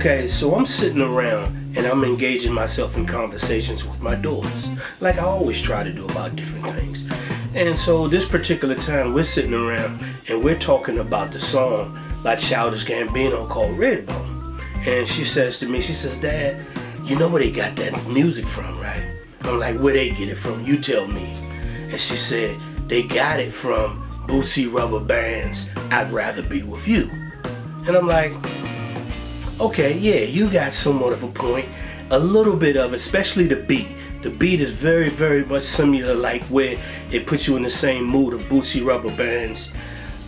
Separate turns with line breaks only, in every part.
Okay, so I'm sitting around and I'm engaging myself in conversations with my daughters, like I always try to do about different things. And so this particular time we're sitting around and we're talking about the song by Childish Gambino called Redbone. And she says to me, she says, Dad, you know where they got that music from, right? I'm like, where they get it from? You tell me. And she said, they got it from Bootsy Rubber Band's I'd Rather Be With You. And I'm like, okay, yeah, you got somewhat of a point. A little bit of, especially the beat. The beat is very, very much similar, like where it puts you in the same mood of Bootsy Rubber Band's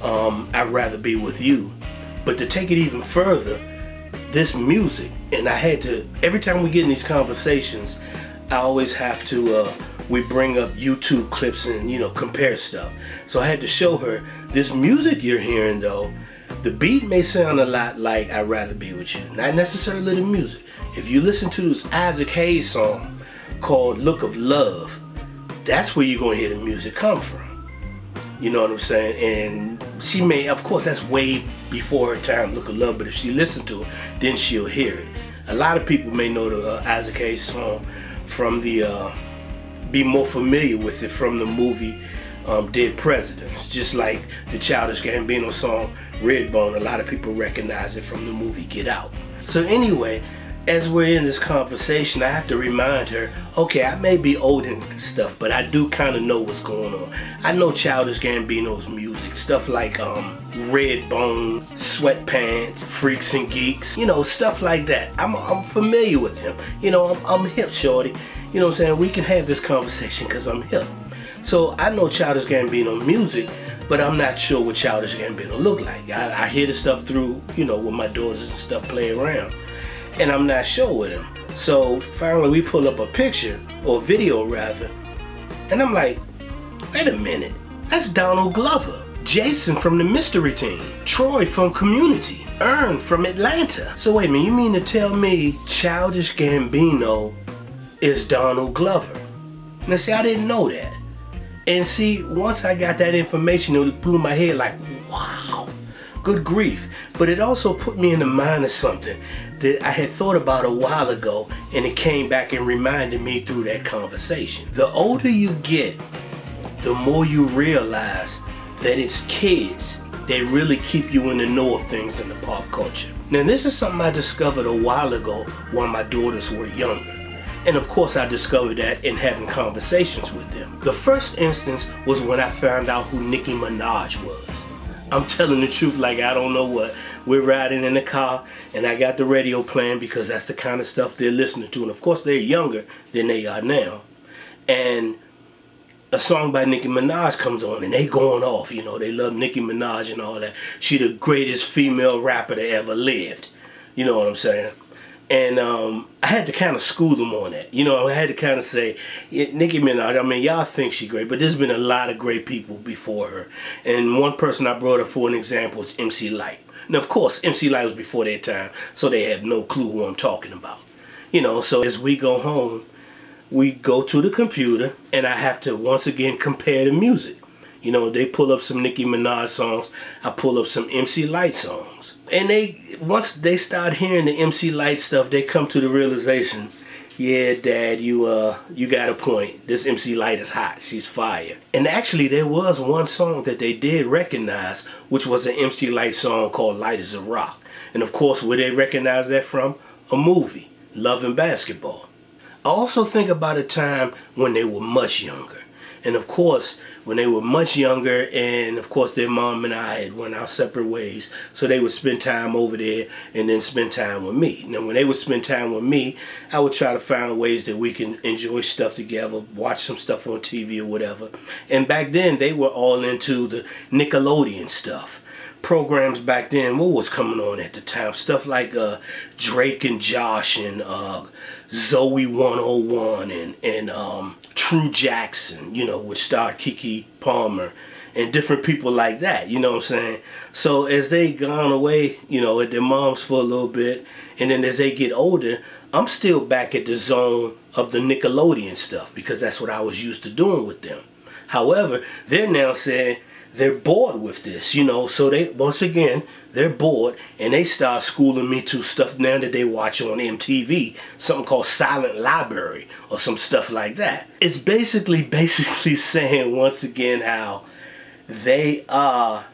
I'd Rather Be With You. But to take it even further, this music, and I had to, every time we get in these conversations, I always have to, we bring up YouTube clips and, you know, compare stuff. So I had to show her, this music you're hearing though, the beat may sound a lot like I'd Rather Be With You, not necessarily the music. If you listen to this Isaac Hayes song called Look of Love, that's where you're gonna hear the music come from. You know what I'm saying? And she may, of course, that's way before her time, Look of Love, but if she listens to it, then she'll hear it. A lot of people may know the Isaac Hayes song from the, be more familiar with it from the movie Dead Presidents. Just like the Childish Gambino song Redbone, a lot of people recognize it from the movie Get Out. So anyway, as we're in this conversation, I have to remind her, okay, I may be old and stuff, but I do kind of know what's going on. I know Childish Gambino's music, stuff like Redbone, Sweatpants, Freaks and Geeks, you know, stuff like that. I'm familiar with him. You know, I'm hip, shorty. You know what I'm saying? We can have this conversation because I'm hip. So I know Childish Gambino music, but I'm not sure what Childish Gambino look like. I hear the stuff through, you know, with my daughters and stuff play around. And I'm not sure with him. So finally we pull up a picture, or video rather, and I'm like, wait a minute, that's Donald Glover, Jason from the Mystery Team, Troy from Community, Ern from Atlanta. So wait a minute, you mean to tell me Childish Gambino is Donald Glover? Now see, I didn't know that. And see, once I got that information, it blew my head like, wow, good grief. But it also put me in the mind of something that I had thought about a while ago, and it came back and reminded me through that conversation. The older you get, the more you realize that it's kids that really keep you in the know of things in the pop culture. Now this is something I discovered a while ago while my daughters were younger. And of course I discovered that in having conversations with them. The first instance was when I found out who Nicki Minaj was. I'm telling the truth like I don't know what. We're riding in the car and I got the radio playing because that's the kind of stuff they're listening to. And of course they're younger than they are now. And a song by Nicki Minaj comes on and they going off. You know, they love Nicki Minaj and all that. She the greatest female rapper that ever lived. You know what I'm saying? And I had to kind of school them on that. You know, I had to kind of say, yeah, Nicki Minaj, I mean, y'all think she great, but there's been a lot of great people before her. And one person I brought up for an example is MC Lyte. Now, of course, MC Lyte was before their time, so they had no clue who I'm talking about. You know, so as we go home, we go to the computer, and I have to, once again, compare the music. You know, they pull up some Nicki Minaj songs, I pull up some MC Lyte songs. And once they start hearing the MC Lyte stuff, they come to the realization, yeah, Dad, you got a point. This MC Lyte is hot. She's fire. And actually, there was one song that they did recognize, which was an MC Lyte song called Light as a Rock. And of course, where they recognize that from? A movie, Love and Basketball. I also think about a time when they were much younger. And of course, when they were much younger, and of course their mom and I had went our separate ways, so they would spend time over there and then spend time with me. Now when they would spend time with me, I would try to find ways that we can enjoy stuff together, watch some stuff on TV or whatever. And back then they were all into the Nickelodeon stuff. Programs back then, what was coming on at the time? Stuff like Drake and Josh and Zoe 101 and True Jackson, you know, which starred Keke Palmer and different people like that, you know what I'm saying? So as they gone away, you know, at their moms for a little bit, and then as they get older, I'm still back at the zone of the Nickelodeon stuff because that's what I was used to doing with them. However, they're now saying, they're bored with this, you know. So they, once again, they're bored, and they start schooling me to stuff now that they watch on MTV, something called Silent Library or some stuff like that. It's basically saying once again how they are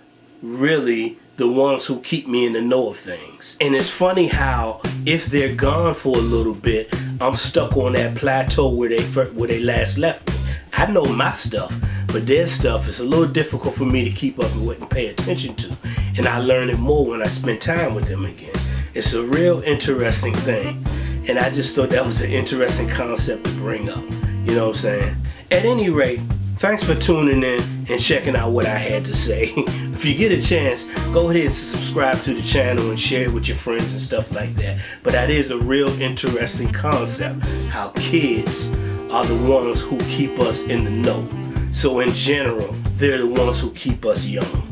really the ones who keep me in the know of things. And it's funny how if they're gone for a little bit, I'm stuck on that plateau where they last left me. I know my stuff, but their stuff is a little difficult for me to keep up with and pay attention to. And I learn it more when I spend time with them again. It's a real interesting thing. And I just thought that was an interesting concept to bring up. You know what I'm saying? At any rate, thanks for tuning in and checking out what I had to say. If you get a chance, go ahead and subscribe to the channel and share it with your friends and stuff like that. But that is a real interesting concept, how kids are the ones who keep us in the know. So in general, they're the ones who keep us young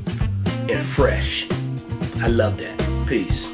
and fresh. I love that. Peace.